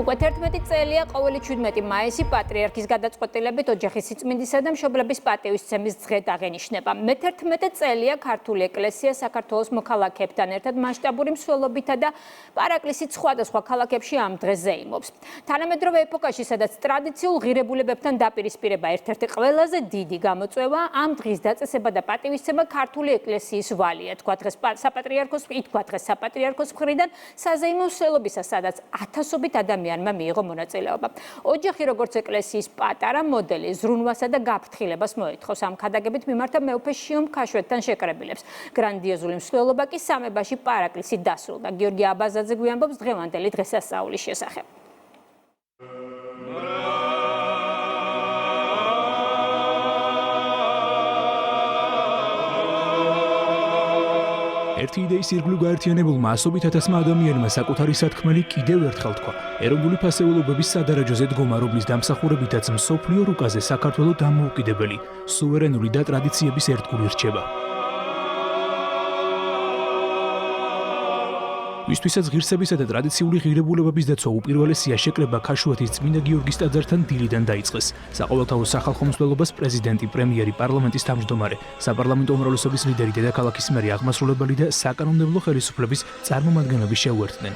უკვე 11 წელია ყოველი 17 მაისი პატრიარქის გადაწყვეტილებით ოჯახის სიწმინდისა და მშობლების პატივისცემის დღედ აღენიშნება. მე-11 წელია ქართული ეკლესია საქართველოს მოქალაქეებთან ერთად მასშტაბური მსვლელობითა და პარაკლისით სხვადასხვა ქალაქებში ამ დღეს ზეიმობს. თანამედროვე ეპოქაში, სადაც ტრადიციულ ღირებულებებთან დაპირისპირება ერთ-ერთი ყველაზე დიდი გამოწვევა, ამ დღის დაწესება და პატივისცემა ქართული ეკლესიის ვალია. ითქვა დღეს საპატრიარქოს მხრიდან საზეიმო მსვლელობისას, სადაც ათასობით ადამიანმა მიიღო მონაწილეობა. ოჯახი როგორც ეკლესიის პატარა მოდელი ზრუნვასა და გაფრთხილებას მოითხოვს. ამ ქადაგებით მიმართა მეუფე შიომ ქაშვეთთან შეკრებილებს. გრანდიოზული მსვლელობა კი სამებაში პარაკლისით დასრულდა. გიორგი აბაზაძე გვიამბობს დღევანდელი დღესასწაულის შესახებ. ერთი იდეის ირგვლივ გაერთიანებულმა ასობით ათასმა ადამიანმა საკუთარი სათქმელი კიდევ ერთხელ თქვა. ეროვნული ფასეულობების სადარაჯოზე დგომა, რომლის დამსახურებითაც მსოფლიო რუკაზე საქართველო დამოუკიდებელი, სუვერენული და ტრადიციების ერთგული რჩება. მისთვისაც ღირსებისა და ტრადიციული ღირებულებების დაცვა უპირველესია შეკრება ქაშვეთის წმინდა გიორგის ტაძართან დილიდან დაიწყეს. საყოველთაო სახალხო მსვლელობას პრეზიდენტი, პრემიერი, პარლამენტის თავმჯდომარე, საპარლამენტო უმრავლესობის ლიდერი, დედაქალაქის მერი, აღმასრულებელი და საკანონმდებლო ხელისუფლების წარმომადგენლები შეუერთდნენ.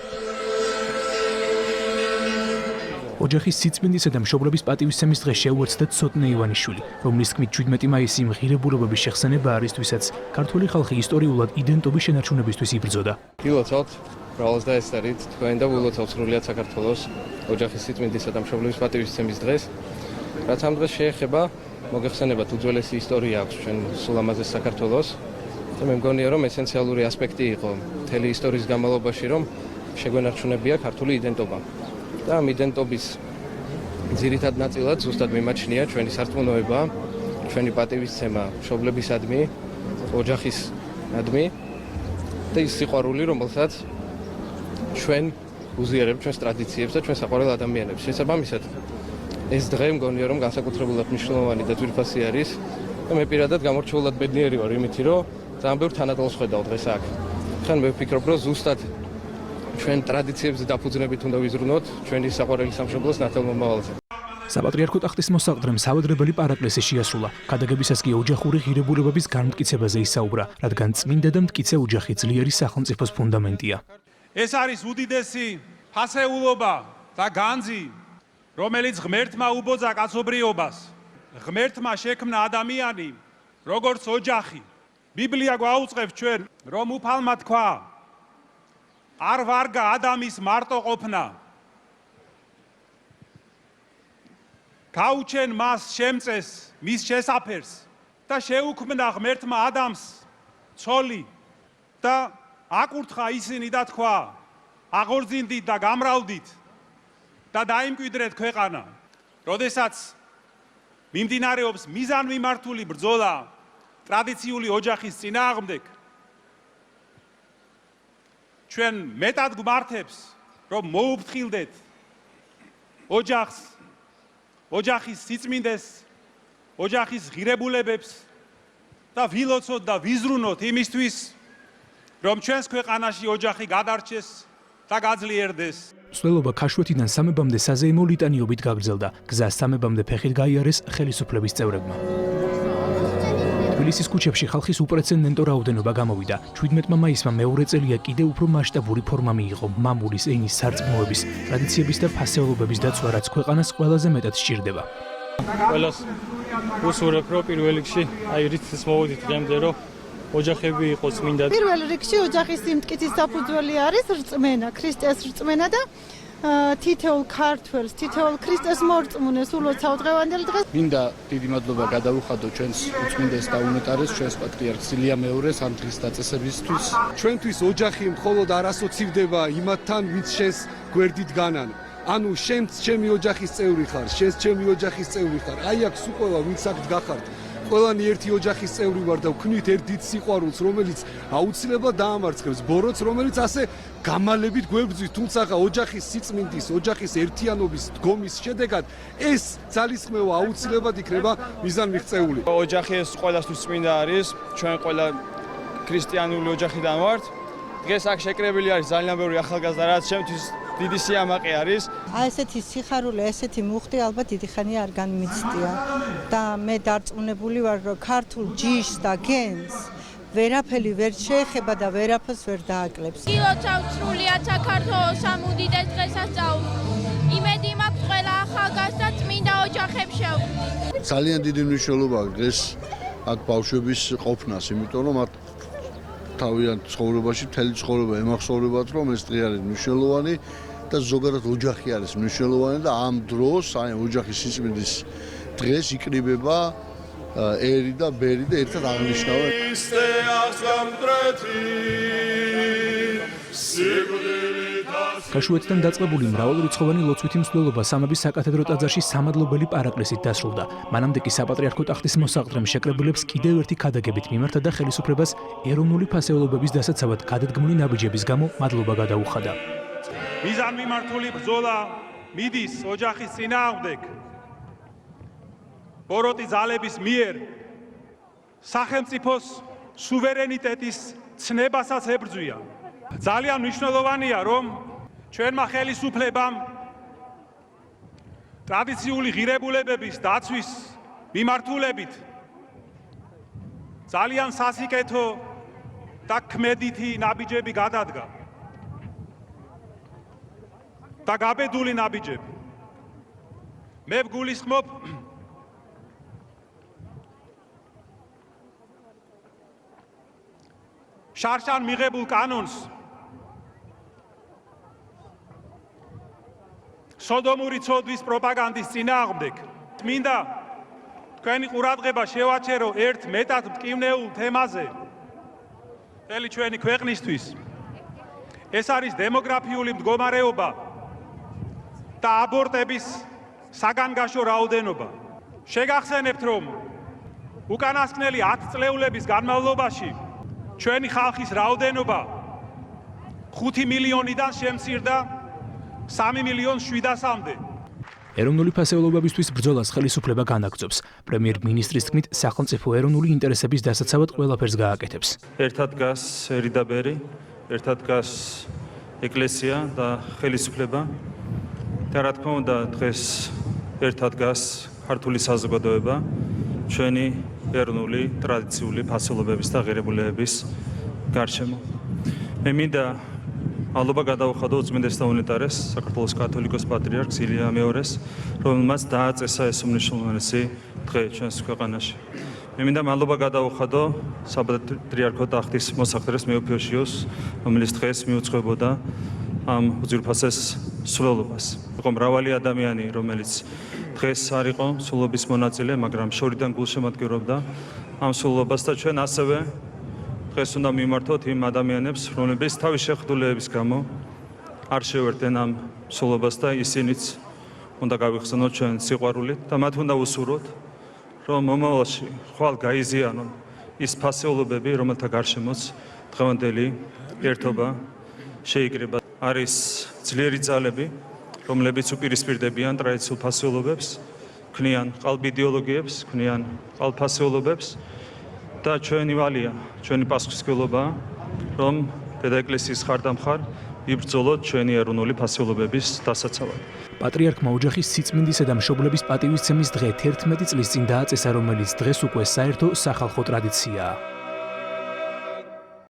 ოჯახის სიწმინდისა და მშობლების პატივისცემის დღეს შეუერთდა ცოტნე ივანიშვილი, რომლის თქმით 17 მაისი ღირებულებების შეხსენება არის, თვისაც ქართული ხალხი ისტორიულად იდენტობის შენარჩუნებისთვის იბრძოდა. გილოცავთ ბრძოლას და ესერით თქვენ და ვილოცავთ სრულიად საქართველოს ოჯახის სიწმინდისა და მშობლების პატივისცემის დღეს. რაც ამ დღეს შეეხება, მოგეხსენებათ უძველესი ისტორია აქვს ჩვენ სულ ამაზე საქართველოს. და მე მგონია, რომ ესენციალური ასპექტი იყო მთელი ისტორიის განმავლობაში, რომ შეგვენარჩუნებია ქართული იდენტობა. და ამ იდენტობის ძირითად ნაწილად ზუსტად მიმაჩნია ჩვენი სარწმუნოება, ჩვენი პატივისცემა მშობლებისადმი, ოჯახისადმი და ის სიყვარული, რომელსაც ჩვენ უზიარებთ ჩვენს ტრადიციებს და ჩვენ საყვარელ ადამიანებს. შესაბამისად, ეს დღე მგონია, რომ განსაკუთრებულად მნიშვნელოვანი და ძვირფასი არის და მე პირადად გამორჩეულად ბედნიერი ვარ იმითი, რომ ძალიან ბევრ თანატოლს ხედავ დღეს აქ. ხან მე ვფიქრობ, რომ ზუსტად ჩვენ ტრადიციებზე დაფუძნებით უნდა ვიზრუნოთ ჩვენი საყვარელი სამშობლოს ნათელ მომავალზე. საპატრიარქო ტახტის მოსაყდრემ სავალდრებელი პარაკლისი შეასრულა. ქადაგებისას კი ოჯახური ღირებულებების განმტკიცებაზე ისაუბრა, რადგან წმინდა და მტკიცე ოჯახი ძლიერი სახელმწიფოს ფუნდამენტია. ეს არის უდიდესი ფასეულობა და განძი, რომელიც ღმერთმა უბოძა კაცობრიობას. ღმერთმა შექმნა ადამიანი როგორც ოჯახი. ბიბლია გვაუწყებს ჩვენ, რომ უფალმა თქვა, არ ვარგა ადამის მარტო ყოფნა. გაუჩენ მას შემწეს მის შესაფერს და შეუქმნა ღმერთმა ადამს ცოლი და აკურთხა ისინი და თქვა, აღორძინდით და გამრავლდით და დაიმკვიდრეთ ქვეყანა. როდესაც მიმდინარეობს მიზანმიმართული ბრძოლა ტრადიციული ოჯახის წინააღმდეგ, ჩვენ მეტად გვმართებს, რომ მოუფრთხილდეთ ოჯახს, ოჯახის სიწმინდეს, ოჯახის ღირებულებებს და ვილოცოთ და ვიზრუნოთ იმისთვის, რომ ჩვენს ქვეყანაში ოჯახი გადარჩეს და გაძლიერდეს. მსვლელობა ქაშვეთიდან სამებამდე საზეიმო ლიტანიობით გაგრძელდა. გზა სამებამდე ფეხით გაიარეს ხელისუფლების წევრებმა. თბილისის ქუჩებში ხალხის უპრეცედენტო რაოდენობა გამოვიდა. 17 მაისმა მეორე წელია კიდევ უფრო მასშტაბური ფორმა მიიღო მამულის, ენის, სარწმუნოების, ტრადიციების და ფასეულობების დაცვა, რაც ქვეყანას ყველაზე მეტად სჭირდება. ყველას უსურვებ, რომ პირველ რიგში აი რითიც მოვიდით დღემდე, რომ ოჯახები იყოს წმინდა. პირველ რიგში ოჯახის სიმტკიცის საფუძველი არის რწმენა, ქრისტეს რწმენა და თითოეულ ქართველს, თითოეულ ქრისტეს მორწმუნეს ულოცავ დღევანდელ დღეს. მინდა დიდი მადლობა გადავუხადო ჩვენს უწმინდეს და უნეტარეს ჩვენს პატრიარქ სილია მეორეს ამ დღის დაწესებისთვის. ჩვენთვის ოჯახი მხოლოდ არ ასოცირდება იმათთან, ვინც შენს გვერდით განან. ანუ შენც ჩემი ოჯახის წევრი ხარ, შენც ჩემი ოჯახის წევრი ხარ. აი აქ სუყოლა ვინც აქ გახართ. ყველანი ერთი ოჯახის წევრი ვარ და ვქნით ერთ დიდ სიყვარულს, რომელიც აუცილებლად დაამარცხებს ბოროტს, რომელიც ასე გამალებით გვებრძვით, თუმცა ოჯახის სიწმინდის, ოჯახის ერთიანობის დგომის შედეგად ეს ძალისხმევა აუცილებლად იქნება მიზანმიღწეული. ოჯახი ეს ყველასთვის წმინდა არის, ჩვენ ყველა ქრისტიანული ოჯახიდან ვართ. დღეს აქ შეკრებილი არის ძალიან ბევრი ახალგაზრდა, რაც ჩემთვის დიდი სიამაყე არის. აი ესეთი სიხარული, ესეთი მუხტი ალბათ დიდი ხანია არ განმიცდია და მე დარწმუნებული ვარ, რომ ქართულ ჯიშს და გენს ვერაფერი ვერ შეეხება და ვერაფერს ვერ დააკლებს. გილოცავთ სრულიად საქართველოს ამ უდიდეს დღესასწაულს. იმედი მაქვს ყველა ახალგაზრდა წმინდა ოჯახებს შევხვდით. ძალიან დიდი მნიშვნელობა აქვს დღეს აქ ბავშვების ყოფნას, იმიტომ რომ მათ თავიანთ ცხოვრებაში მთელი ცხოვრება ემახსოვრებათ, რომ ეს დღე არის მნიშვნელოვანი და ზოგადად ოჯახი არის მნიშვნელოვანი და ამ დროს, აი ოჯახის სიწმინდის დღეს იკრიბება ერი და ბერი და ერთად აღნიშნავენ. ქაშვეთიდან დაწყებული მრავალრიცხოვანი ლოცვითი მსვლელობა სამების საკათედრო ტაძარში სამადლობელი პარაკლისით დასრულდა. მანამდე კი საპატრიარქო ტახტის მოსაღწრემ შეკრებილებს კიდევ ერთი ქადაგებით მიმართა და ხელისუფლებას ეროვნული ფასეულობების დასაცავად გადადგმული ნაბიჯების გამო მადლობა გადაუხადა. მიზანმიმართული ბრძოლა მიდის ოჯახის წინააღმდეგ. ბოროტი ძალების მიერ სახელმწიფოს სუვერენიტეტის ცნებასაც ებრძვია. ძალიან მნიშვნელოვანია, რომ ჩვენმა ხელისუფლებამ ტრადიციული ღირებულებების დაცვის მიმართულებით ძალიან სასიკეთო და ქმედითი ნაბიჯები გადადგა. და გაბედული ნაბიჯები. მე ვგულისხმობ შარშან მიღებულ კანონს სოდომური ცოდვის პროპაგანდის წინააღმდეგ. მინდა თქვენი ყურადღება შევაჩერო ერთ მეტად მტკივნეულ თემაზე მთელი ჩვენი ქვეყნისთვის. ეს არის დემოგრაფიული მდგომარეობა და აბორტების საგანგაშო რაოდენობა. შეგახსენებთ, რომ უკანასკნელი 10 წლეულების განმავლობაში ჩვენი ხალხის რაოდენობა 5 მილიონიდან შემცირდა 3,700,000-მდე. ეროვნული ფასეულობებისთვის ბრძოლას ხელისუფლება განაგრძობს. პრემიერ-მინისტრის თქმით, სახელმწიფო ეროვნული ინტერესების დასაცავად ყველაფერს გააკეთებს. ერთად დგას ერი და ბერი, ერთად დგას ეკლესია და ხელისუფლება. და რა თქმა უნდა, დღეს ერთად დგას ქართული საზოგადოება, ჩვენი ეროვნული ტრადიციული ფასეულობების და ღირებულებების გარშემო. მე მინდა მადლობა გადაუხადო უწმინდეს და უნეტარეს საქართველოს კათოლიკოს პატრიარქს ილია მეორეს, რომელმაც დააწესა ეს უმნიშვნელოვანესი დღე ჩვენს ქვეყანაში. მე მინდა მადლობა გადაუხადო საპატრიარქო ტახტის მოსახდრეს მეოფიოშიოს, რომელიც დღეს მიუძღვებოდა ამ უძვირფასეს სრულობას. იყო მრავალი ადამიანი, რომელიც დღეს არ იყო სრულობის მონაწილე, მაგრამ შორიდან გულშემატკივრობდა ამ სრულობას და ჩვენ ასევე დღეს უნდა მიმართოთ იმ ადამიანებს, რომლებიც თავის შეხვედრების გამო არ შევერდნენ ამ სრულობას და ისინიც უნდა გავიხსენოთ ჩვენ სიყვარულით და მათ უნდა ვუსურვოთ, რომ მომავალში ხვალ გაიზიანონ ის ფასეულობები, რომელთა გარშემოც დღევანდელი ერთობა შეიკრიბა. არის ძლიერი ძალები, რომლებიც უპირისპირდებიან ტრადიციულ ფასეულობებს, ქმნიან ყალბ იდეოლოგიებს, ქმნიან ყალბ ფასეულობებს და ჩვენი ვალია, ჩვენი პასუხისმგებლობა, რომ დედაეკლესიის ხარდამხარ იბრძოლოთ ჩვენი ეროვნული ფასეულობების დასაცავად. პატრიარქმა ოჯახის სიწმინდისა და მშობლების პატივისცემის დღე 11 წლის წინ დააწესა, რომელიც დღეს უკვე საერთო სახალხო ტრადიციაა.